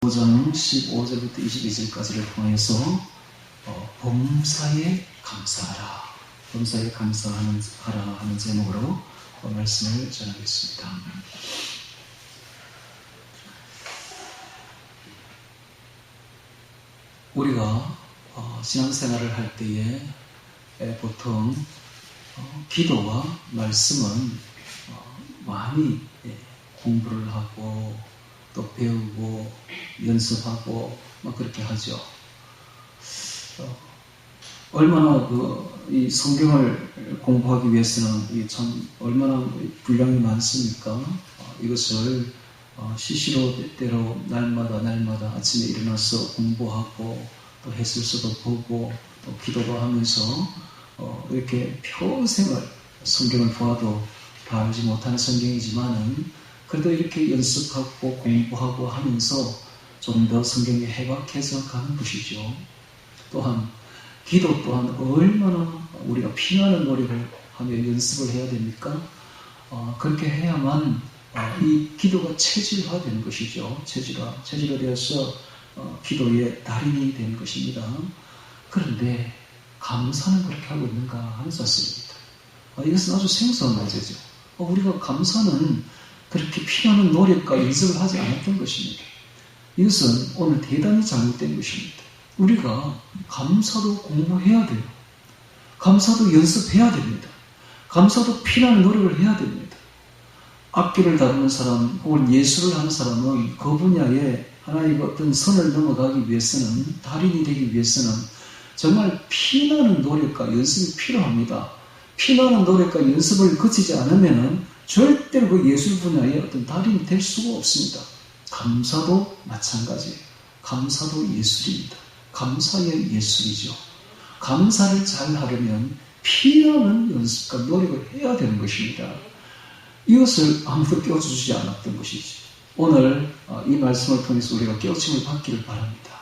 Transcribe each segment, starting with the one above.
5장 15절부터 22절까지를 통해서 범사에 감사하라. 범사에 감사하라 하는 제목으로 말씀을 전하겠습니다. 우리가 신앙생활을 할 때에 보통 기도와 말씀은 많이 공부를 하고 또 배우고 연습하고 그렇게 하죠. 얼마나 이 성경을 공부하기 위해서는 참 얼마나 분량이 많습니까? 이것을 시시로때로 날마다 아침에 일어나서 공부하고 또 해설서도 보고 또 기도도 하면서 이렇게 평생을 성경을 보아도 다 알지 못하는 성경이지만은 그래도 이렇게 연습하고 공부하고 하면서 좀 더 성경이 해박해져 가는 것이죠. 또한 기도 또한 얼마나 우리가 피나는 노력을 하며 연습을 해야 됩니까? 그렇게 해야만 이 기도가 체질화되는 것이죠. 체질화되어서 기도의 달인이 되는 것입니다. 그런데 감사는 그렇게 하고 있는가 하는 사실입니다. 이것은 아주 생소한 문제죠. 우리가 감사는 그렇게 피나는 노력과 연습을 하지 않았던 것입니다. 이것은 오늘 대단히 잘못된 것입니다. 우리가 감사도 공부해야 돼요. 감사도 연습해야 됩니다. 감사도 피나는 노력을 해야 됩니다. 악기를 다루는 사람 혹은 예술을 하는 사람은 그 분야에 하나님의 어떤 선을 넘어가기 위해서는, 달인이 되기 위해서는 정말 피나는 노력과 연습이 필요합니다. 피나는 노력과 연습을 거치지 않으면 절대로 그 예술 분야에 어떤 달인이 될 수가 없습니다. 감사도 마찬가지예요. 감사도 예술입니다. 감사의 예술이죠. 감사를 잘 하려면 피나는 연습과 노력을 해야 되는 것입니다. 이것을 아무도 깨워주지 않았던 것이죠. 오늘 이 말씀을 통해서 우리가 깨우침을 받기를 바랍니다.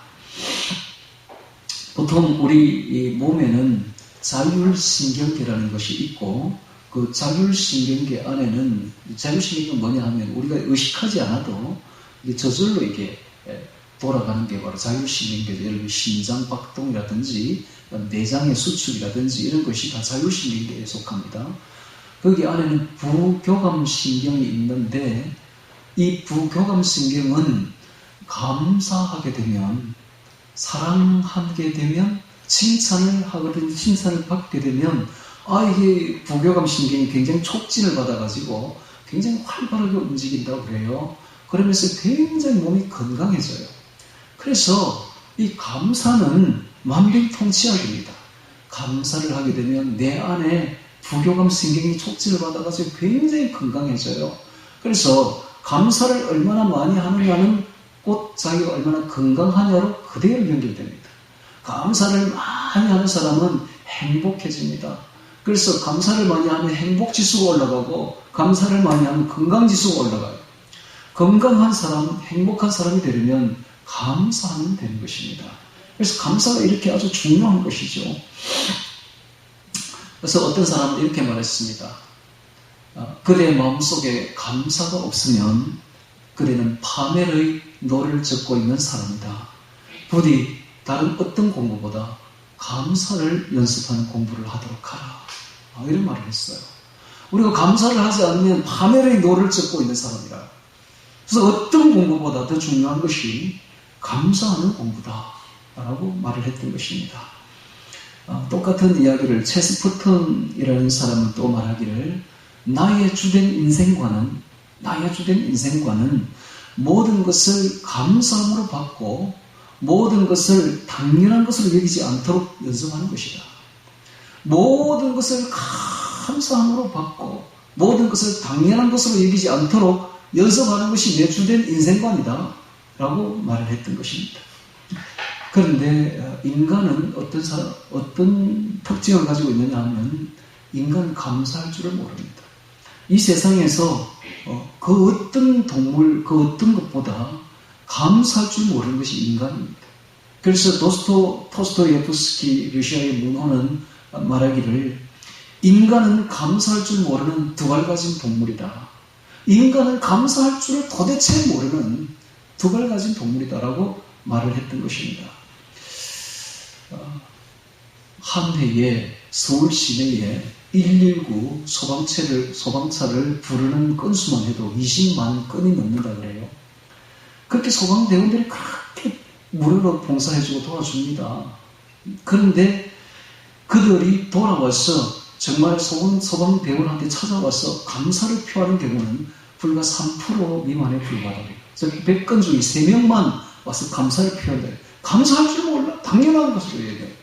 보통 우리 몸에는 자율신경계라는 것이 있고 그 자율신경계 안에는 자율신경계가 뭐냐 하면 우리가 의식하지 않아도 저절로 이게 돌아가는 게 바로 자율신경계죠. 예를 들면 심장박동이라든지 내장의 수축이라든지 이런 것이 다 자율신경계에 속합니다. 거기 안에는 부교감신경이 있는데 이 부교감신경은 감사하게 되면, 사랑하게 되면, 칭찬을 하거든요. 칭찬을 받게 되면 이게 부교감신경이 굉장히 촉진을 받아가지고 굉장히 활발하게 움직인다고 그래요. 그러면서 굉장히 몸이 건강해져요. 그래서 이 감사는 만병통치약입니다. 감사를 하게 되면 내 안에 부교감신경이 촉진을 받아가지고 굉장히 건강해져요. 그래서 감사를 얼마나 많이 하느냐는 곧 자기가 얼마나 건강하냐로 그대로 연결됩니다. 감사를 많이 하는 사람은 행복해집니다. 그래서 감사를 많이 하면 행복지수가 올라가고 감사를 많이 하면 건강지수가 올라가요. 건강한 사람, 행복한 사람이 되려면 감사하면 되는 것입니다. 그래서 감사가 이렇게 아주 중요한 것이죠. 그래서 어떤 사람은 이렇게 말했습니다. 그대의 마음속에 감사가 없으면 그대는 파멸의 노를 젓고 있는 사람이다. 부디 다른 어떤 공부보다 감사를 연습하는 공부를 하도록 하라. 이런 말을 했어요. 우리가 감사를 하지 않으면 파멸의 노를 젓고 있는 사람이라. 그래서 어떤 공부보다 더 중요한 것이 감사하는 공부다 라고 말을 했던 것입니다. 똑같은 이야기를 체스퍼턴이라는 사람은 또 말하기를 나의 주된 인생관은 모든 것을 감사함으로 받고 모든 것을 당연한 것으로 여기지 않도록 연습하는 것이다. 모든 것을 감사함으로 받고 모든 것을 당연한 것으로 여기지 않도록 연습하는 것이 내 주된 인생관이다 라고 말을 했던 것입니다. 그런데 인간은 어떤 특징을 가지고 있느냐 하면 인간은 감사할 줄을 모릅니다. 이 세상에서 그 어떤 동물, 그 어떤 것보다 감사할 줄 모르는 것이 인간입니다. 그래서 도스토예프스키 러시아의 문호는 말하기를 인간은 감사할 줄 모르는 두 알 가진 동물이다. 인간은 감사할 줄을 도대체 모르는 두 발을 가진 동물이다라고 말을 했던 것입니다. 한 해에 서울 시내에 119 소방차를 부르는 건수만 해도 20만 건이 넘는다 그래요. 그렇게 소방대원들이 그렇게 무료로 봉사해주고 도와줍니다. 그런데 그들이 돌아와서 정말 소방대원한테 찾아와서 감사를 표하는 경우는 불과 3% 미만에 불과하다. 즉 100건 중에 3명만 와서 감사를 표한다. 감사할 줄 몰라. 당연한 것으로 얘기해요.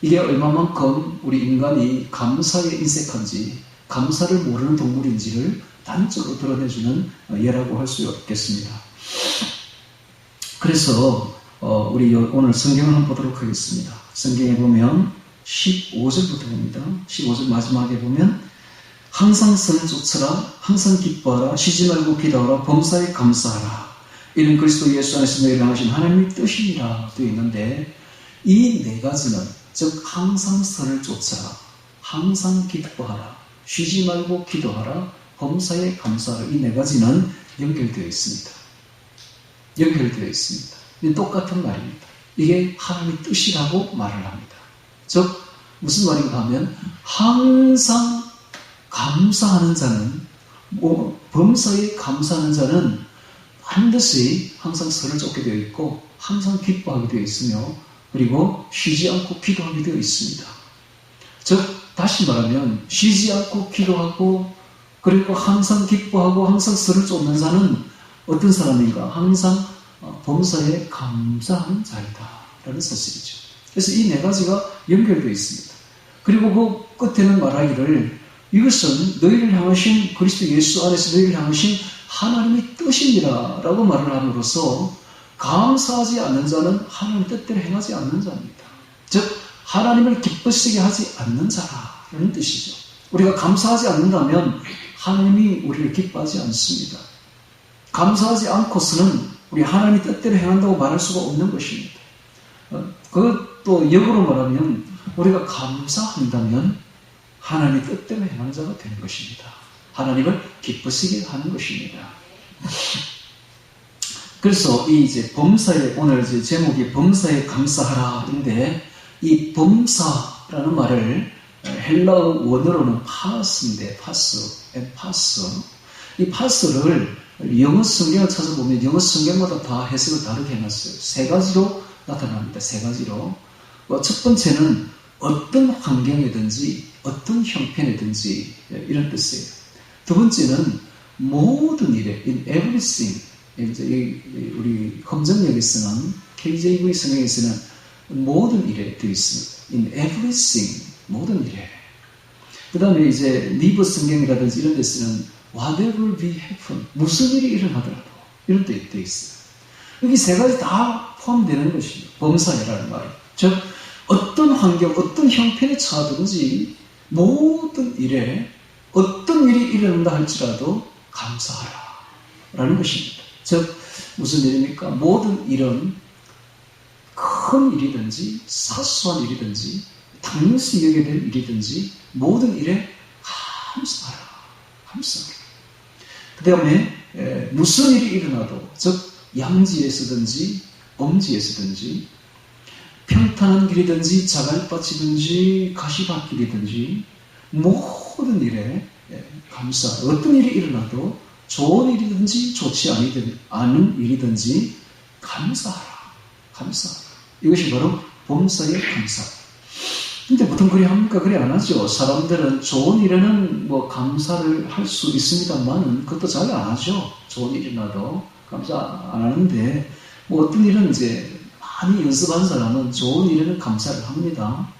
이게 얼마만큼 우리 인간이 감사에 인색한지, 감사를 모르는 동물인지를 단적으로 드러내주는 예라고 할 수 있겠습니다. 그래서 우리 오늘 성경을 한번 보도록 하겠습니다. 성경에 보면 15절부터 봅니다. 15절 마지막에 보면 항상 선을 쫓아라, 항상 기뻐하라, 쉬지 말고 기도하라, 범사에 감사하라. 이는 그리스도 예수 안에서 너희를 향하신 하나님의 뜻이니라 되어 있는데, 이 네 가지는 즉 항상 선을 쫓아라, 항상 기뻐하라, 쉬지 말고 기도하라, 범사에 감사하라. 이 네 가지는 연결되어 있습니다. 연결되어 있습니다. 똑같은 말입니다. 이게 하나님의 뜻이라고 말을 합니다. 즉 무슨 말인가 하면 항상 감사하는 자는, 범사에 감사하는 자는 반드시 항상 선을 쫓게 되어 있고 항상 기뻐하게 되어 있으며 그리고 쉬지 않고 기도하게 되어 있습니다. 즉 다시 말하면 쉬지 않고 기도하고 그리고 항상 기뻐하고 항상 선을 쫓는 자는 어떤 사람인가? 항상 범사에 감사하는 자이다 라는 사실이죠. 그래서 이 네 가지가 연결되어 있습니다. 그리고 그 끝에는 말하기를 이것은 너희를 향하신 그리스도 예수 안에서 너희를 향하신 하나님의 뜻이니라 라고 말을 함으로써 감사하지 않는 자는 하나님의 뜻대로 행하지 않는 자입니다. 즉 하나님을 기쁘시게 하지 않는 자라는 뜻이죠. 우리가 감사하지 않는다면 하나님이 우리를 기뻐하지 않습니다. 감사하지 않고서는 우리 하나님의 뜻대로 행한다고 말할 수가 없는 것입니다. 그것도 역으로 말하면 우리가 감사한다면 하나님의 뜻대로 행하는 자가 되는 것입니다. 하나님을 기쁘시게 하는 것입니다. 그래서 이제 범사에, 오늘 이제 제목이 범사에 감사하라인데, 이 범사라는 말을 헬라어 원어로는 파스인데, 파스. 이 파스를 영어 성경을 찾아보면 영어 성경마다 다 해석을 다르게 해놨어요. 세 가지로 나타납니다. 세 가지로. 첫 번째는 어떤 환경이든지 어떤 형편이든지 이런 뜻이에요. 두 번째는 모든 일에, in everything. 이제 우리 검정역에서는 KJV 성경에서는 모든 일에 되어 있습니다. in everything, 모든 일에. 그 다음에 이제 리버 성경이라든지 이런 데서는 whatever be happen, 무슨 일이 일어나더라도 이런 데 되어 있어요. 여기 세 가지 다 포함되는 것입니다. 범사회라는 말이. 즉 어떤 환경, 어떤 형편에 처하든지 모든 일에 어떤 일이 일어난다 할지라도 감사하라 라는 것입니다. 즉 무슨 일입니까? 모든 일은 큰 일이든지 사소한 일이든지 당연시 여겨야 될 일이든지 모든 일에 감사하라. 그 다음에 무슨 일이 일어나도 즉 양지에서든지 엄지에서든지 평탄한 길이든지 자갈밭이든지 가시밭길이든지 모든 일에 감사하라. 어떤 일이 일어나도 좋은 일이든지 좋지 않은 일이든지 감사하라. 이것이 바로 범사의 감사. 근데 보통 그래 합니까? 그래 안 하죠. 사람들은 좋은 일에는 뭐 감사를 할 수 있습니다만은 그것도 잘 안 하죠. 좋은 일이라도 감사 안 하는데 뭐 어떤 일은 이제 많이 연습한 사람은 좋은 일에는 감사를 합니다.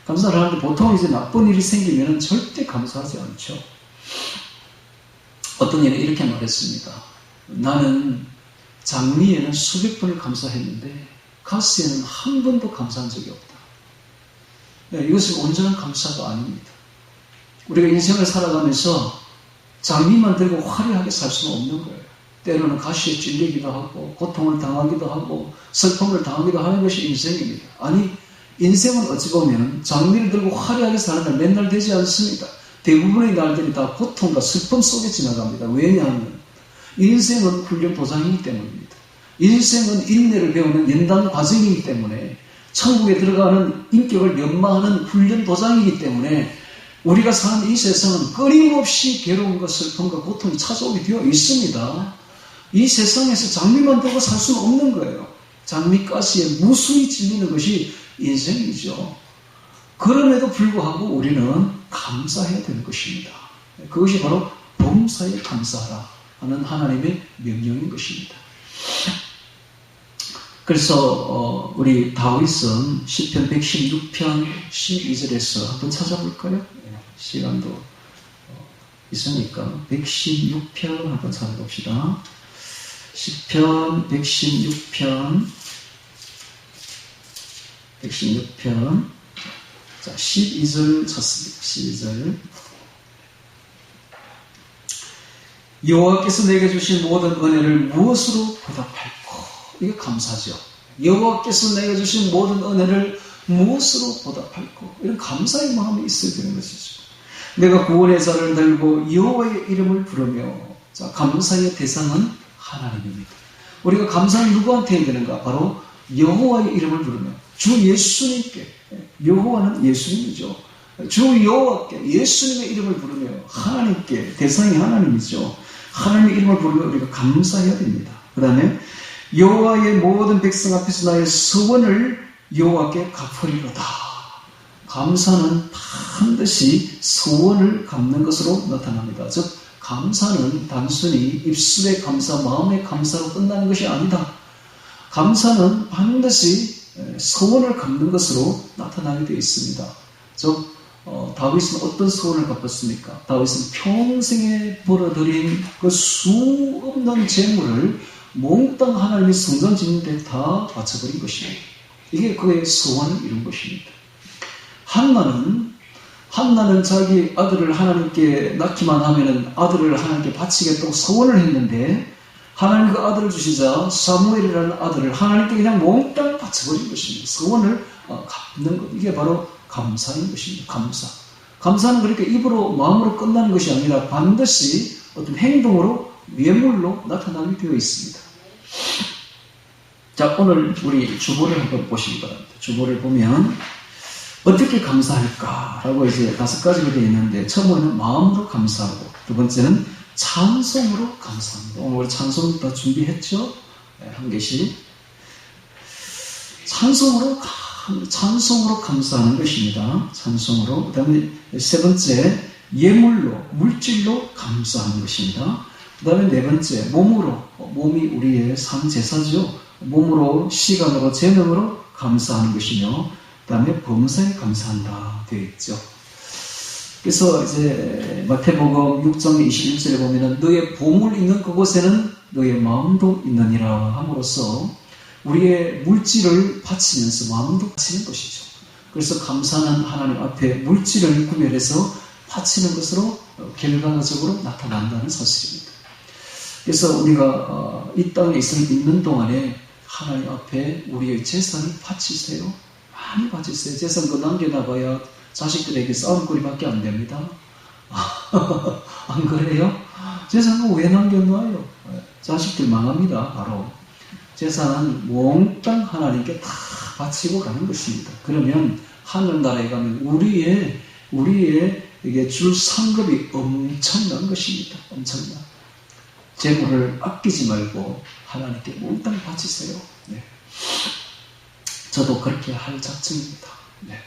감사를 하는데 보통 이제 나쁜 일이 생기면 절대 감사하지 않죠. 어떤 일은 이렇게 말했습니다. 나는 장미에는 수백 번을 감사했는데 가스에는 한 번도 감사한 적이 없다. 네, 이것은 온전한 감사가 아닙니다. 우리가 인생을 살아가면서 장미만 들고 화려하게 살 수는 없는 거예요. 때로는 가시에 찔리기도 하고 고통을 당하기도 하고 슬픔을 당하기도 하는 것이 인생입니다. 아니 인생은 어찌 보면 장미를 들고 화려하게 사는 날 맨날 되지 않습니다. 대부분의 날들이 다 고통과 슬픔 속에 지나갑니다. 왜냐하면 인생은 훈련 도장이기 때문입니다. 인생은 인내를 배우는 연단 과정이기 때문에 천국에 들어가는 인격을 연마하는 훈련 도장이기 때문에 우리가 사는 이 세상은 끊임없이 괴로운 슬픔과 고통이 찾아오게 되어 있습니다. 이 세상에서 장미만 들고 살 수는 없는 거예요. 장미가시에 무수히 질리는 것이 인생이죠. 그럼에도 불구하고 우리는 감사해야 되는 것입니다. 그것이 바로 범사에 감사하라 하는 하나님의 명령인 것입니다. 그래서 우리 다윗은 시편 116편 12절에서 한번 찾아볼까요? 시간도 있으니까 116편 한번 찾아봅시다. 시편 116편 자 12절 찾습니다. 12절 여호와께서 내게 주신 모든 은혜를 무엇으로 보답할꼬? 이게 감사죠. 여호와께서 내게 주신 모든 은혜를 무엇으로 보답할꼬? 이런 감사의 마음이 있어야 되는 것이죠. 내가 구원의 자를 들고 여호와의 이름을 부르며, 자, 감사의 대상은 하나님입니다. 우리가 감사는 누구한테 해야 되는가? 바로 여호와의 이름을 부르며 주 예수님께, 여호와는 예수님이죠. 주 여호와께 예수님의 이름을 부르며 하나님께, 대상이 하나님이죠. 하나님의 이름을 부르며 우리가 감사해야 됩니다. 그 다음에 여호와의 모든 백성 앞에서 나의 소원을 여호와께 갚으리로다. 감사는 반드시 소원을 갚는 것으로 나타납니다. 즉 감사는 단순히 입술의 감사, 마음의 감사로 끝나는 것이 아니다. 감사는 반드시 소원을 갚는 것으로 나타나게 되어 있습니다. 즉 다윗은 어떤 소원을 갚았습니까? 다윗은 평생에 벌어들인 그 수없는 재물을 몽땅 하나님의 성전 짓는 데 다 바쳐버린 것입니다. 이게 그의 소원을 이룬 것입니다. 한나는 자기 아들을 하나님께 낳기만 하면은 아들을 하나님께 바치겠다고 소원을 했는데 하나님 그 아들을 주시자 사무엘이라는 아들을 하나님께 그냥 몽땅 바쳐버린 것입니다. 소원을 갚는 것. 이게 바로 감사인 것입니다. 감사. 감사는 그렇게 입으로 마음으로 끝나는 것이 아니라 반드시 어떤 행동으로 외물로 나타나게 되어 있습니다. 자, 오늘 우리 주보를 한번 보시기 바랍니다. 주보를 보면 어떻게 감사할까라고 이제 5가지가 되어 있는데, 처음에는 마음으로 감사하고, 두 번째는 찬송으로 감사합니다. 오늘 우리 찬송 다 준비했죠? 네, 한 개씩. 찬송으로 감사하는 것입니다. 찬송으로. 그 다음에 세 번째, 예물로, 물질로 감사하는 것입니다. 그 다음에 네 번째, 몸이 우리의 산 제사죠. 몸으로, 시간으로, 재능으로 감사하는 것이며, 그 다음에 범사에 감사한다 되어 있죠. 그래서 이제 마태복음 6장 21절에 보면은 너의 보물 있는 그곳에는 너의 마음도 있느니라 함으로써 우리의 물질을 바치면서 마음도 바치는 것이죠. 그래서 감사는 하나님 앞에 물질을 구별해서 바치는 것으로 결과적으로 나타난다는 사실입니다. 그래서 우리가 이 땅에 있는 동안에 하나님 앞에 우리의 재산을 바치세요. 많이 바치세요. 재산 그 남겨놔봐야 자식들에게 싸움거리밖에 안 됩니다. 안 그래요? 재산은 왜 남겨놔요? 자식들 망합니다. 바로 재산은 몽땅 하나님께 다 바치고 가는 것입니다. 그러면 하늘나라에 가면 우리의 이게 줄 상급이 엄청난 것입니다. 엄청난. 재물을 아끼지 말고 하나님께 몽땅 바치세요. 네. 저도 그렇게 할 작정입니다. 네.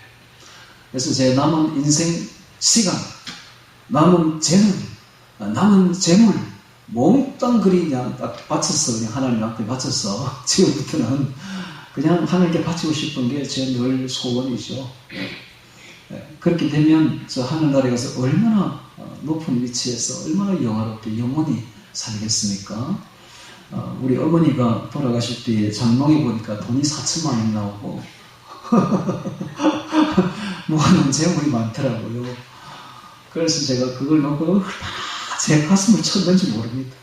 그래서 제 남은 인생 시간, 남은 재능, 남은 재물 몽땅 그냥 딱 바쳐서 그냥 하나님 앞에 바쳐서 지금부터는 그냥 하나님께 바치고 싶은 게 제 늘 소원이죠. 네. 그렇게 되면 저 하늘나라에 가서 얼마나 높은 위치에서 얼마나 영화롭게 영원히 살겠습니까? 우리 어머니가 돌아가실 때 장롱에 보니까 돈이 4천만 원 나오고 모아놓은 재물이 많더라고요. 그래서 제가 그걸 놓고 얼마나 제 가슴을 쳤는지 모릅니다.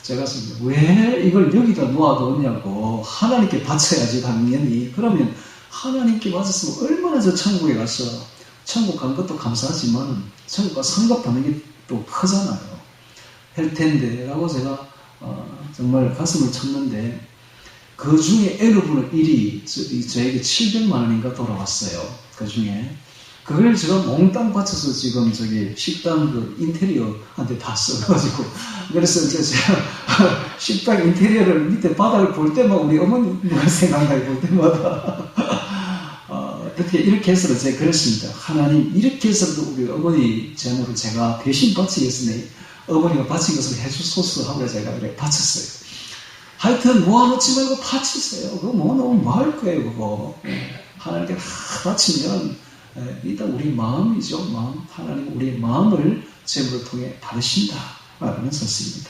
제 가슴에 왜 이걸 여기다 놓아뒀냐고. 하나님께 바쳐야지 당연히. 그러면 하나님께 바쳤으면 얼마나 저 천국에 가서 천국 간 것도 감사하지만 천국과 상급하는 게 또 크잖아요. 할 텐데 라고 제가 정말 가슴을 쳤는데 그 중에 N분의 1이 저에게 700만 원인가 돌아왔어요. 그 중에. 그걸 제가 몽땅 바쳐서 지금 식당 그 인테리어한테 다 써가지고. 그래서 이제 제가 식당 인테리어를 밑에 바닥을 볼 때마다 우리 어머니가 생각나요, 볼 때마다. 이렇게 해서 제가 그랬습니다. 하나님, 이렇게 해서도 우리 어머니 제목을 제가 대신 바치겠으니 어머니가 바친 것을 해주소서 하고 제가 그래 바쳤어요. 하여튼 모아놓지 말고 바치세요. 그거 모아놓으면 뭐 할 거예요, 그거. 하나님께 바치면 일단 우리 마음이죠. 마음. 하나님 우리의 마음을 제물을 통해 받으신다 라는 것입니다.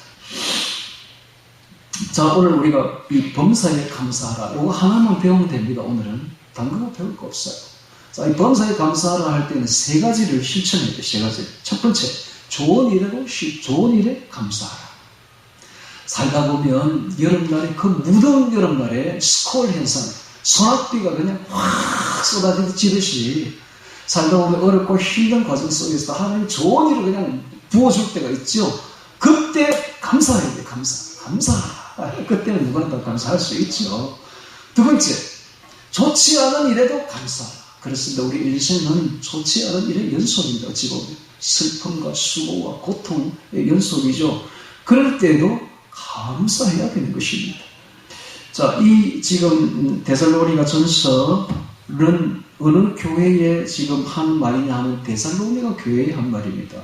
자, 오늘 우리가 이 범사에 감사하라. 이거 하나만 배우면 됩니다. 오늘은. 다른 거 배울 거 없어요. 자, 이 범사에 감사하라 할 때는 세 가지를 실천해야 돼요. 세 가지. 첫 번째, 좋은 일에 감사하라. 살다 보면 여름날에 그 무더운 여름날에 스콜 현상, 소낙비가 그냥 확 쏟아지듯이 살다 보면 어렵고 힘든 과정 속에서 하나님 좋은 일을 그냥 부어줄 때가 있죠. 그때 감사해야 돼요. 감사. 그때는 누구나 다 감사할 수 있죠. 두 번째, 좋지 않은 일에도 감사하라. 그렇습니다. 우리 인생은 좋지 않은 일의 연속입니다. 어찌 보면 슬픔과 수고와 고통의 연속이죠. 그럴 때도 감사해야 되는 것입니다. 자, 이 지금 데살로니가 전서는 어느 교회에 지금 한 말이냐 하면 데살로니가 교회에 한 말입니다.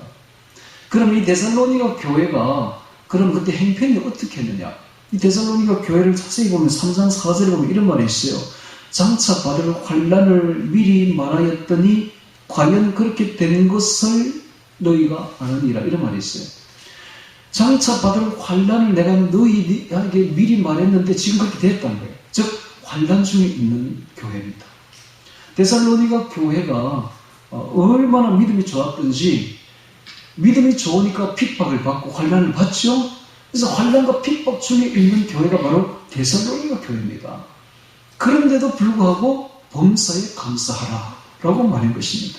그럼 이 데살로니가 교회가 그럼 그때 행편이 어떻게 했느냐? 이 데살로니가 교회를 자세히 보면 3장 4절에 보면 이런 말이 있어요. 장차 받을 환난을 미리 말하였더니 과연 그렇게 된 것을 너희가 아느니라 이런 말이 있어요. 장차 받을 환난을 내가 너희에게 미리 말했는데 지금 그렇게 됐다는 거예요. 즉 환난 중에 있는 교회입니다. 데살로니가 교회가 얼마나 믿음이 좋았던지 믿음이 좋으니까 핍박을 받고 환난을 받죠. 그래서 환난과 핍박 중에 있는 교회가 바로 데살로니가 교회입니다. 그런데도 불구하고 범사에 감사하라 라고 말한 것입니다.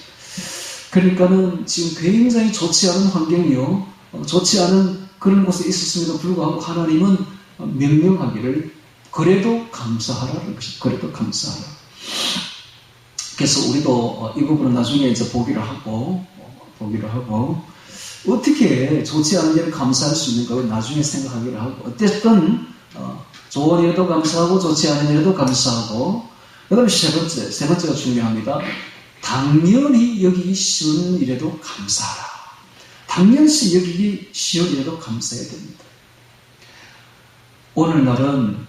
그러니까는 지금 굉장히 좋지 않은 환경이요, 좋지 않은 그런 곳에 있었음에도 불구하고 하나님은 명령하기를 그래도 감사하라는 것입니다. 그래도 감사하라. 그래서 우리도 이 부분은 나중에 이제 보기를 하고 어떻게 좋지 않은 일을 감사할 수 있는가 나중에 생각하기를 하고 어쨌든 좋은 일에도 감사하고 좋지 않은 일에도 감사하고 그 다음에 세 번째가 중요합니다. 당연히 여기기 쉬운 일에도 감사하라. 당연시 여기기 쉬운 일에도 감사해야 됩니다. 오늘날은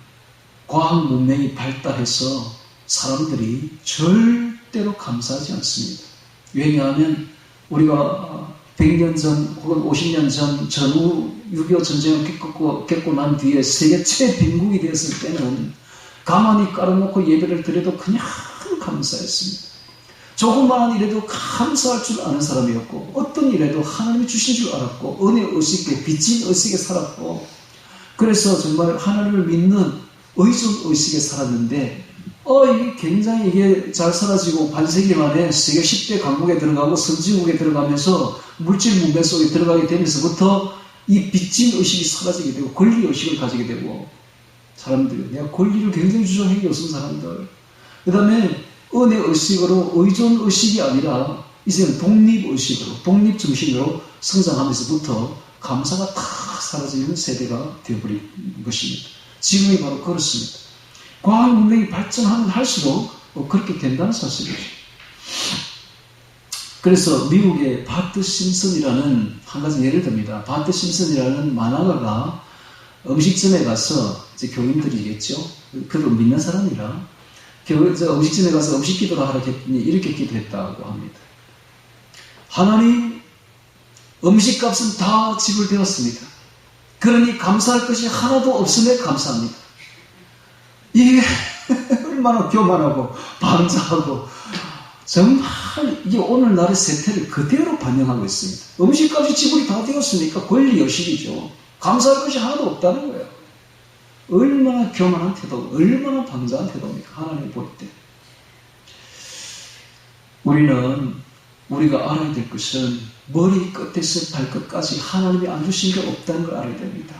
과학 문명이 발달해서 사람들이 절대로 감사하지 않습니다. 왜냐하면 우리가 100년 전 혹은 50년 전 전후 6.25 전쟁을 겪고 난 뒤에 세계 최빈국이 되었을 때는 가만히 깔아놓고 예배를 드려도 그냥 감사했습니다. 조그마한 일에도 감사할 줄 아는 사람이었고 어떤 일에도 하나님이 주신 줄 알았고 은혜 의식에 빚진 의식에 살았고 그래서 정말 하나님을 믿는 의존 의식에 살았는데 이게 굉장히 이게 잘 사라지고 반세기 만에 세계 10대 강국에 들어가고 선진국에 들어가면서 물질 문명 속에 들어가게 되면서부터 이 빚진 의식이 사라지게 되고 권리 의식을 가지게 되고 사람들이 내가 권리를 굉장히 주장하기 없는 사람들 그 다음에 은혜 의식으로 의존 의식이 아니라 이제는 독립 의식으로 독립 정신으로 성장하면서부터 감사가 다 사라지는 세대가 되어버린 것입니다. 지금이 바로 그렇습니다. 과학 문명이 발전하면 할수록 그렇게 된다는 사실이죠. 그래서 미국의 바트 심슨이라는 한 가지 예를 듭니다. 바트 심슨이라는 만화가가 음식점에 가서 이제 교인들이겠죠. 그걸 믿는 사람이라 음식점에 가서 음식 기도를 하라 했더니 이렇게 기도했다고 합니다. 하나님, 음식값은 다 지불되었습니다. 그러니 감사할 것이 하나도 없음에 감사합니다. 이게 얼마나 교만하고 방자하고 정말 이게 오늘날의 세태를 그대로 반영하고 있습니다. 음식값이 지불이 다 되었으니까 권리의식이죠. 감사할 것이 하나도 없다는 거예요. 얼마나 교만한 태도, 얼마나 방자한 태도입니까? 하나님 볼 때. 우리가 알아야 될 것은 머리 끝에서 발끝까지 하나님이 안 주신 게 없다는 걸 알아야 됩니다.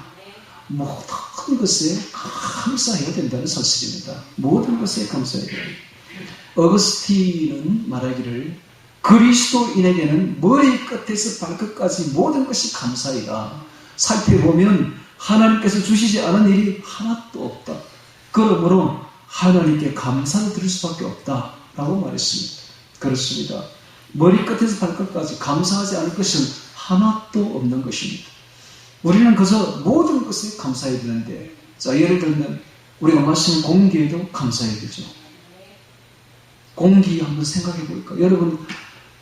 모든 모든 것에 감사해야 된다는 사실입니다. 모든 것에 감사해야 됩니다. 어거스틴은 말하기를 그리스도인에게는 머리 끝에서 발끝까지 모든 것이 감사이다. 살펴보면 하나님께서 주시지 않은 일이 하나도 없다. 그러므로 하나님께 감사를 드릴 수밖에 없다라고 말했습니다. 그렇습니다. 머리끝에서 발끝까지 감사하지 않을 것은 하나도 없는 것입니다. 우리는 그저 모든 것에 감사해야 되는데, 자, 예를 들면 우리가 마시는 공기에도 감사해야 되죠. 공기 한번 생각해 볼까? 여러분,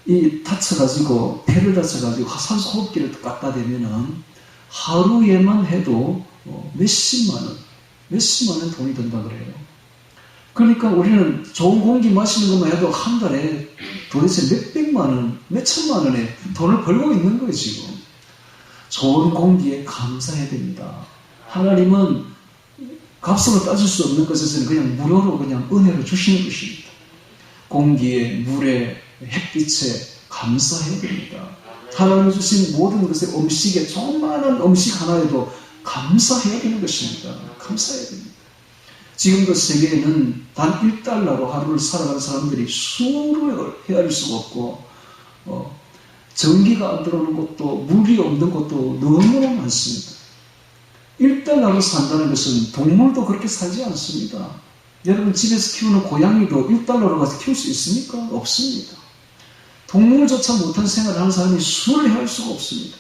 이 다쳐가지고, 폐를 다쳐가지고 산소 호흡기를 갖다 대면은 하루에만 해도 몇십만 원 돈이 든다 그래요. 그러니까 우리는 좋은 공기 마시는 것만 해도 한 달에 도대체 몇백만 원, 몇천만 원의 돈을 벌고 있는 거예요, 지금. 좋은 공기에 감사해야 됩니다. 하나님은 값으로 따질 수 없는 것에서는 그냥 무료로 그냥 은혜로 주시는 것입니다. 공기에, 물에, 햇빛에 감사해야 됩니다. 하나님이 주신 모든 것에 음식에, 조그마한 음식 하나에도 감사해야 되는 것입니다. 감사해야 됩니다. 지금도 세계에는 단 1달러로 하루를 살아가는 사람들이 수를 헤아릴 수가 없고, 전기가 안 들어오는 곳도, 물이 없는 곳도 너무나 많습니다. 1달러로 산다는 것은 동물도 그렇게 살지 않습니다. 여러분 집에서 키우는 고양이도 1달러로 가서 키울 수 있습니까? 없습니다. 동물조차 못한 생활을 하는 사람이 수를 헤아릴 수가 없습니다.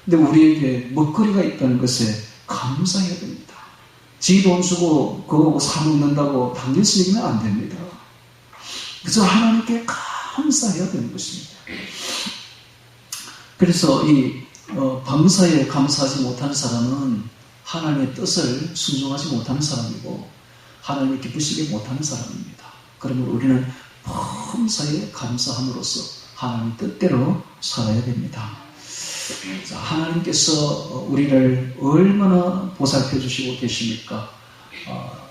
근데 우리에게 먹거리가 있다는 것에 감사해야 됩니다. 지 돈 주고 그거 사 먹는다고 당연시 여기면 안 됩니다. 그저 하나님께 감사해야 되는 것입니다. 그래서 이 범사에 감사하지 못하는 사람은 하나님의 뜻을 순종하지 못하는 사람이고 하나님을 기쁘시게 못하는 사람입니다. 그러므로 우리는 범사에 감사함으로써 하나님 뜻대로 살아야 됩니다. 자, 하나님께서 우리를 얼마나 보살펴 주시고 계십니까?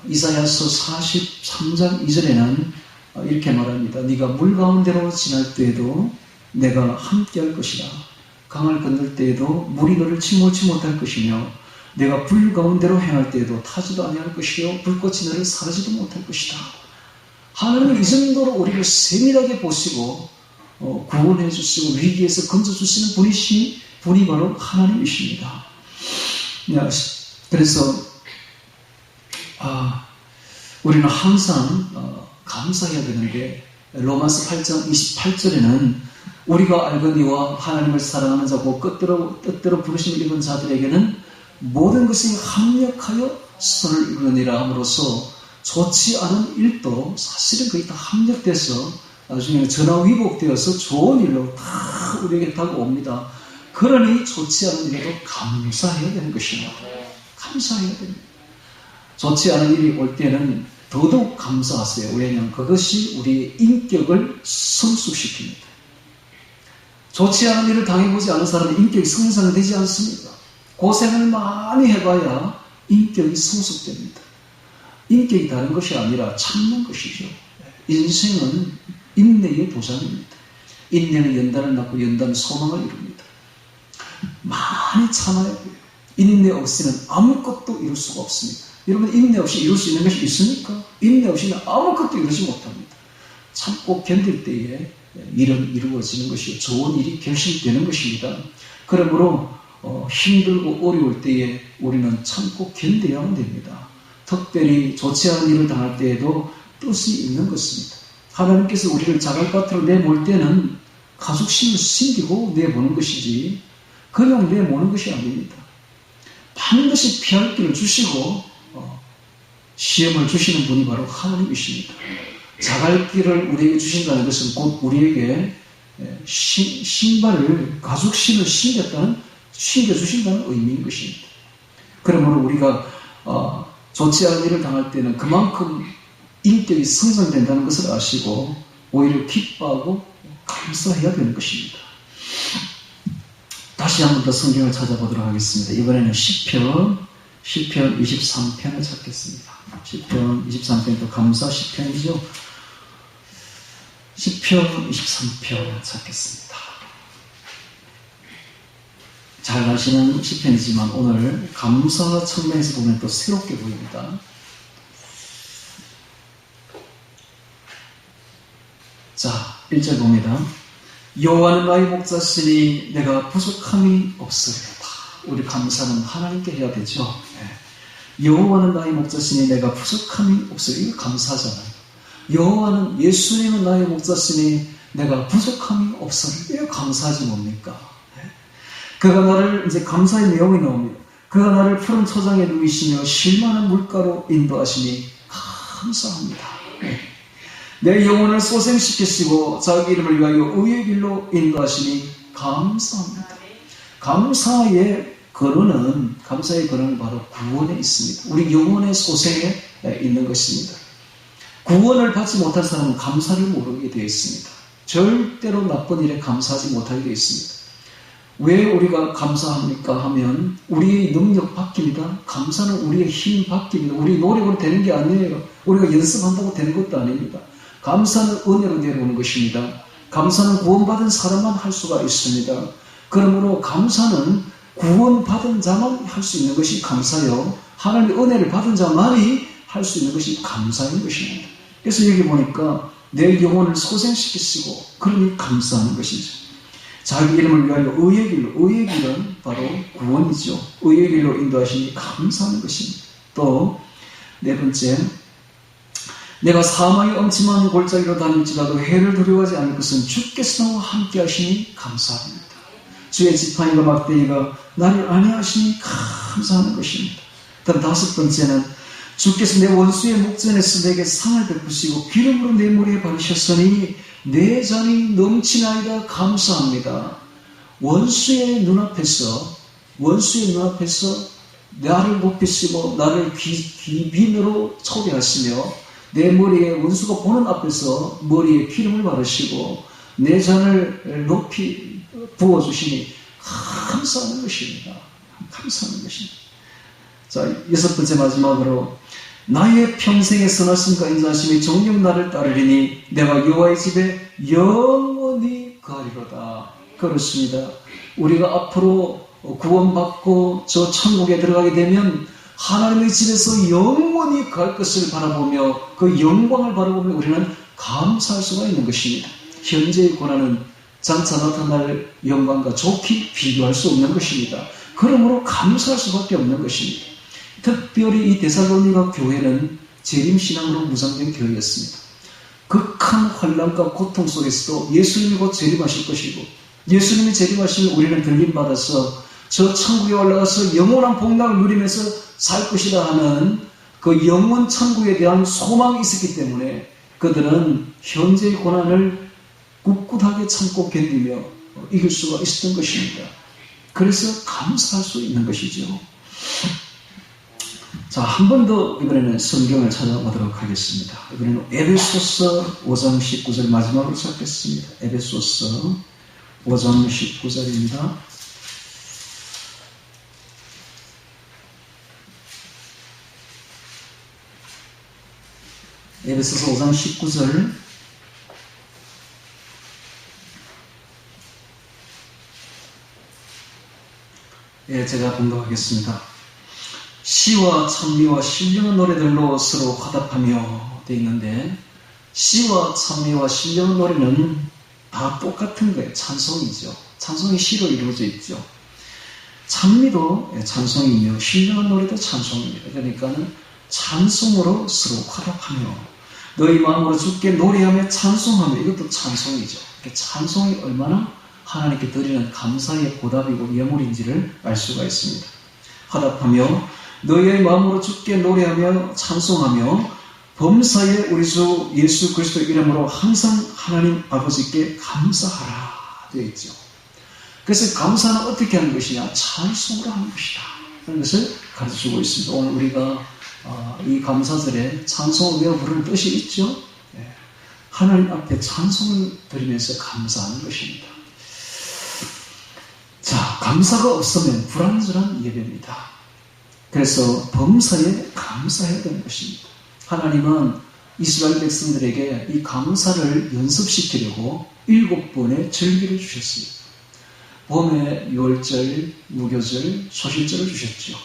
이사야서 43장 2절에는 이렇게 말합니다. 네가 물 가운데로 지날 때에도 내가 함께할 것이다. 강을 건널 때에도 물이 너를 침몰치 못할 것이며 내가 불 가운데로 행할 때에도 타지도 아니할 것이요 불꽃이 너를 사르지도 못할 것이다. 하나님은 이 정도로 우리를 세밀하게 보시고 구원해 주시고 위기에서 건져 주시는 분이 바로 하나님이십니다. 그래서 우리는 항상 감사해야 되는데 로마서 8장 28절에는 우리가 알거니와 하나님을 사랑하는 자고 뜻대로 부르심을 입은 자들에게는 모든 것이 합력하여 선을 이루느니라 함으로써 좋지 않은 일도 사실은 거의 다 합력돼서 나중에 전화위복되어서 좋은 일로 다 우리에게 다가옵니다. 그러니 좋지 않은 일에도 감사해야 되는 것입니다. 감사해야 됩니다. 좋지 않은 일이 올 때는 더더욱 감사하세요. 왜냐하면 그것이 우리의 인격을 성숙시킵니다. 좋지 않은 일을 당해보지 않은 사람은 인격이 성장되지 않습니다. 고생을 많이 해봐야 인격이 성숙됩니다. 인격이 다른 것이 아니라 참는 것이죠. 인생은 인내의 도장입니다. 인내는 연단을 낳고 연단은 소망을 이룹니다. 많이 참아야 돼요. 인내 없이는 아무것도 이룰 수가 없습니다. 여러분 인내 없이 이룰 수 있는 것이 있습니까? 인내 없이는 아무것도 이루지 못합니다. 참고 견딜 때에 일은 이루어지는 것이요 좋은 일이 결실되는 것입니다. 그러므로 힘들고 어려울 때에 우리는 참고 견뎌야만 됩니다. 특별히 좋지 않은 일을 당할 때에도 뜻이 있는 것입니다. 하나님께서 우리를 자갈밭으로 내몰 때는 가죽심을 심기고 내보는 것이지 그냥 내모는 것이 아닙니다. 반드시 피할 길을 주시고 시험을 주시는 분이 바로 하나님이십니다. 자갈길을 우리에게 주신다는 것은 곧 우리에게 신발을 가죽신을 신겨주신다는 의미인 것입니다. 그러므로 우리가 좋지 않은 일을 당할 때는 그만큼 인격이 성장된다는 것을 아시고 오히려 기뻐하고 감사해야 되는 것입니다. 다시 한 번 더 성경을 찾아보도록 하겠습니다. 이번에는 시편 23편을 찾겠습니다. 시편 23편도 감사 시편이죠. 시편 23편 찾겠습니다. 잘 아시는 시편이지만 오늘 감사 측면에서 보면 또 새롭게 보입니다. 자, 1절 봅니다. 여호와는 나의 목자시니 내가 부족함이 없으리로다. 우리 감사는 하나님께 해야 되죠. 여호와는 나의 목자시니 내가 부족함이 없으리로다. 이거 감사잖아요. 여호와는 예수님은 나의 목자시니 내가 부족함이 없으리로다. 이거 감사하지 뭡니까? 그가 나를 이제 감사의 내용이 나옵니다. 그가 나를 푸른 초장에 누이시며 쉴만한 물가로 인도하시니 감사합니다. 내 영혼을 소생시키시고 자기 이름을 위하여 의의 길로 인도하시니 감사합니다. 감사의 근원은 바로 구원에 있습니다. 우리 영혼의 소생에 있는 것입니다. 구원을 받지 못한 사람은 감사를 모르게 되어 있습니다. 절대로 나쁜 일에 감사하지 못하게 되어 있습니다. 왜 우리가 감사합니까 하면 우리의 능력 바뀝니다. 감사는 우리의 힘 바뀝니다. 우리 노력으로 되는 게 아니에요. 우리가 연습한다고 되는 것도 아닙니다. 감사는 은혜로 내려오는 것입니다. 감사는 구원받은 사람만 할 수가 있습니다. 그러므로 감사는 구원받은 자만 할 수 있는 것이 감사요. 하나님의 은혜를 받은 자만이 할 수 있는 것이 감사인 것입니다. 그래서 여기 보니까 내 영혼을 소생시키시고 그러니 감사하는 것이죠. 자기 이름을 위하여 의의 길은 바로 구원이죠. 의의 길로 인도하시니 감사하는 것입니다. 또 네 번째, 내가 사망의 엄침한 골짜기로 다닐지라도 해를 두려워하지 않을 것은 주께서 나와 함께 하시니 감사합니다. 주의 지팡이가 막대기가 나를 안위하시니 감사하는 것입니다. 다음 다섯 번째는 주께서 내 원수의 목전에서 내게 상을 베푸시고 기름으로 내 머리에 바르셨으니 내 잔이 넘치나이다. 감사합니다. 원수의 눈앞에서 나를 높이시고 나를 귀빈으로 초대하시며 내 머리에 원수가 보는 앞에서 머리에 기름을 바르시고 내 잔을 높이 부어주시니 감사하는 것입니다. 감사하는 것입니다. 자, 여섯 번째 마지막으로 나의 평생의 선하심과 인자하심이 정녕 나를 따르리니 내가 여호와의 집에 영원히 거하리로다. 그렇습니다. 우리가 앞으로 구원받고 저 천국에 들어가게 되면 하나님의 집에서 영원히 갈 것을 바라보며 그 영광을 바라보며 우리는 감사할 수가 있는 것입니다. 현재의 고난은 장차 나타날 영광과 좋게 비교할 수 없는 것입니다. 그러므로 감사할 수밖에 없는 것입니다. 특별히 이 데살로니가 교회는 재림신앙으로 무장된 교회였습니다. 극한 환난과 고통 속에서도 예수님이 곧 재림하실 것이고 예수님이 재림하시면 우리는 들림받아서 저 천국에 올라가서 영원한 복락을 누리면서 살 것이다 하는 그 영원 천국에 대한 소망이 있었기 때문에 그들은 현재의 고난을 꿋꿋하게 참고 견디며 이길 수가 있었던 것입니다. 그래서 감사할 수 있는 것이죠. 자, 한 번 더 이번에는 성경을 찾아보도록 하겠습니다. 이번에는 에베소서 5장 19절 마지막으로 찾겠습니다. 에베소서 5장 19절입니다. 에베소서 5장 19절 제가 봉독하겠습니다. 시와 찬미와 신령한 노래들로 서로 화답하며 되어 있는데 시와 찬미와 신령한 노래는 다 똑같은 거예요. 찬송이죠. 찬송이 시로 이루어져 있죠. 찬미도 찬송이며 신령한 노래도 찬송입니다. 그러니까는 찬송으로 서로 화답하며 너희 마음으로 주께 노래하며 찬송하며 이것도 찬송이죠. 찬송이 얼마나 하나님께 드리는 감사의 보답이고 예물인지를 알 수가 있습니다. 화답하며 너희의 마음으로 주께 노래하며 찬송하며 범사에 우리 주 예수 그리스도 이름으로 항상 하나님 아버지께 감사하라 되어 있죠. 그래서 감사는 어떻게 하는 것이냐? 찬송으로 하는 것이다. 그런 것을 가르쳐주고 있습니다. 오늘 우리가 이 감사절에 찬송을 외워 부르는 뜻이 있죠. 하나님 앞에 찬송을 드리면서 감사하는 것입니다. 자, 감사가 없으면 불완전한 예배입니다. 그래서 범사에 감사해야 되는 것입니다. 하나님은 이스라엘 백성들에게 이 감사를 연습시키려고 7번의 절기를 주셨습니다. 봄에 유월절, 무교절, 소실절을 주셨죠.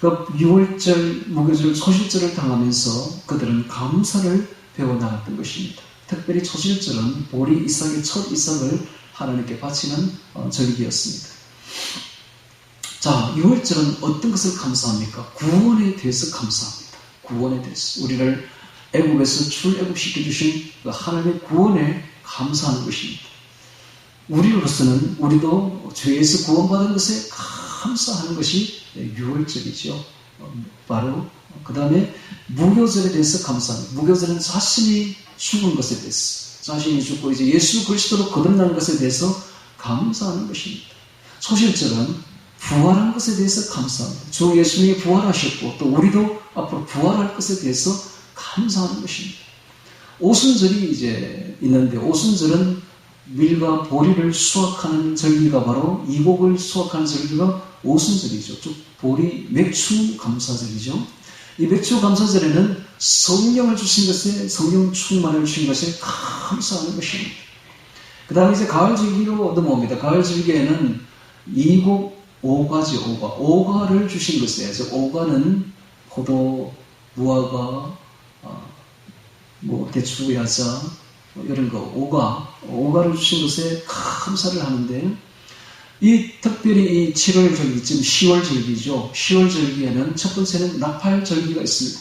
그 유월절, 무교절, 소실절을 당하면서 그들은 감사를 배워나갔던 것입니다. 특별히 소실절은 보리 이삭의 첫 이삭을 하나님께 바치는 절기였습니다. 자, 유월절은 어떤 것을 감사합니까? 구원에 대해서 감사합니다. 구원에 대해서. 우리를 애국에서 출애국시켜 주신 그 하나님의 구원에 감사하는 것입니다. 우리로서는 우리도 죄에서 구원받은 것에 감사하는 것이 유월절이죠. 바로 그 다음에 무교절에 대해서 감사합니다. 무교절은 자신이 죽은 것에 대해서, 자신이 죽고 이제 예수 그리스도로 거듭난 것에 대해서 감사하는 것입니다. 소실절은 부활한 것에 대해서 감사합니다. 주 예수님이 부활하셨고 또 우리도 앞으로 부활할 것에 대해서 감사하는 것입니다. 오순절이 이제 있는데, 오순절은 밀과 보리를 수확하는 절기가 바로 이곡을 수확하는 절기가 오순절이죠. 즉 보리 맥추 감사절이죠. 이 맥추 감사절에는 성령을 주신 것에, 성령 충만을 주신 것에 감사하는 것입니다. 그 다음에 이제 가을 절기로 넘어옵니다. 가을 절기에는 이곡 오과죠. 오과를 주신 것에, 그래서 오과는 포도, 무화과, 대추, 야자, 이런 거, 오가를 주신 것에 감사를 하는데, 특별히 이 7월 절기, 지금 10월 절기죠. 10월 절기에는 첫 번째는 나팔 절기가 있습니다.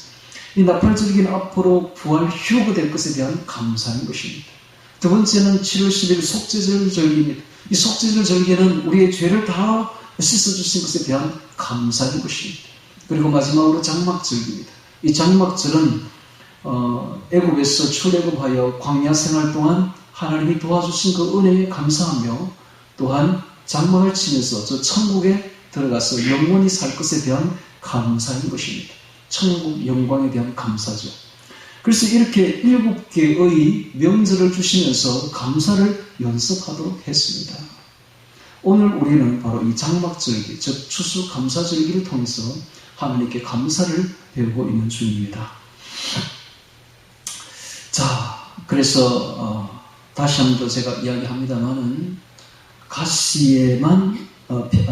이 나팔 절기는 앞으로 부활 휴가 될 것에 대한 감사인 것입니다. 두 번째는 7월 10일 속죄절 절기입니다. 이 속죄절 절기는 우리의 죄를 다 씻어주신 것에 대한 감사인 것입니다. 그리고 마지막으로 장막절기입니다. 이 장막절은 애국에서 출애굽하여 광야 생활 동안 하나님이 도와주신 그 은혜에 감사하며, 또한 장막을 치면서 저 천국에 들어가서 영원히 살 것에 대한 감사인 것입니다. 천국 영광에 대한 감사죠. 그래서 이렇게 7개의 명절을 주시면서 감사를 연습하도록 했습니다. 오늘 우리는 바로 이 장막절기, 즉 추수감사절기를 통해서 하나님께 감사를 배우고 있는 중입니다. 자, 그래서 다시 한 번 더 제가 이야기합니다만은, 가시에만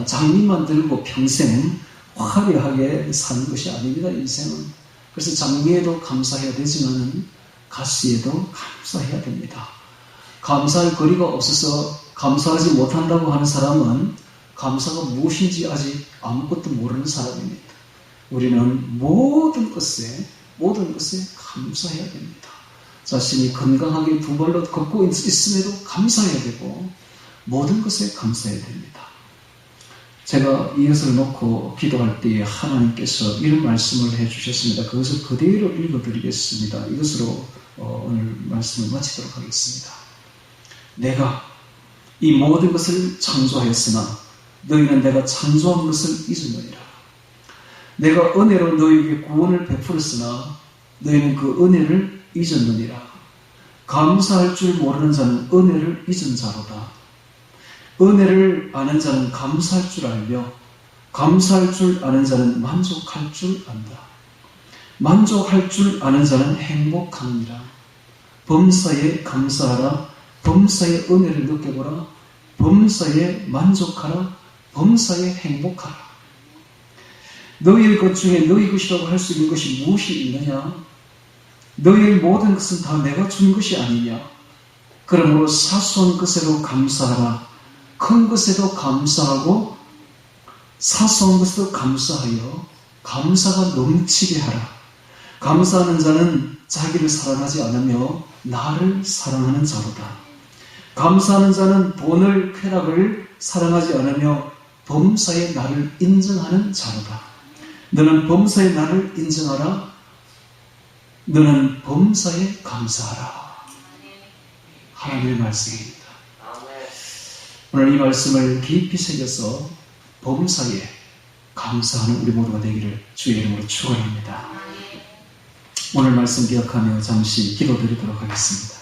장미만 들고 평생 화려하게 사는 것이 아닙니다, 인생은. 그래서 장미에도 감사해야 되지만 가시에도 감사해야 됩니다. 감사할 거리가 없어서 감사하지 못한다고 하는 사람은 감사가 무엇인지 아직 아무것도 모르는 사람입니다. 우리는 모든 것에 감사해야 됩니다. 자신이 건강하게 두 발로 걷고 있음에도 감사해야 되고, 모든 것에 감사해야 됩니다. 제가 이것을 놓고 기도할 때에 하나님께서 이런 말씀을 해주셨습니다. 그것을 그대로 읽어드리겠습니다. 이것으로 오늘 말씀을 마치도록 하겠습니다. 내가 이 모든 것을 창조하였으나 너희는 내가 창조한 것을 잊었느니라. 내가 은혜로 너희에게 구원을 베풀었으나 너희는 그 은혜를 잊었느니라. 감사할 줄 모르는 자는 은혜를 잊은 자로다. 은혜를 아는 자는 감사할 줄 알며, 감사할 줄 아는 자는 만족할 줄 안다. 만족할 줄 아는 자는 행복하느니라. 범사에 감사하라. 범사에 은혜를 느껴보라. 범사에 만족하라. 범사에 행복하라. 너희의 것 중에 너희 것이라고 할 수 있는 것이 무엇이 있느냐? 너희의 모든 것은 다 내가 준 것이 아니냐? 그러므로 사소한 것에도 감사하라. 큰 것에도 감사하고 사소한 것에도 감사하여 감사가 넘치게 하라. 감사하는 자는 자기를 사랑하지 않으며 나를 사랑하는 자로다. 감사하는 자는 돈을, 쾌락을 사랑하지 않으며 범사에 나를 인정하는 자로다. 너는 범사에 나를 인정하라. 너는 범사에 감사하라. 하나님의 말씀입니다. 오늘 이 말씀을 깊이 새겨서 범사에 감사하는 우리 모두가 되기를 주의 이름으로 축원합니다. 오늘 말씀 기억하며 잠시 기도드리도록 하겠습니다.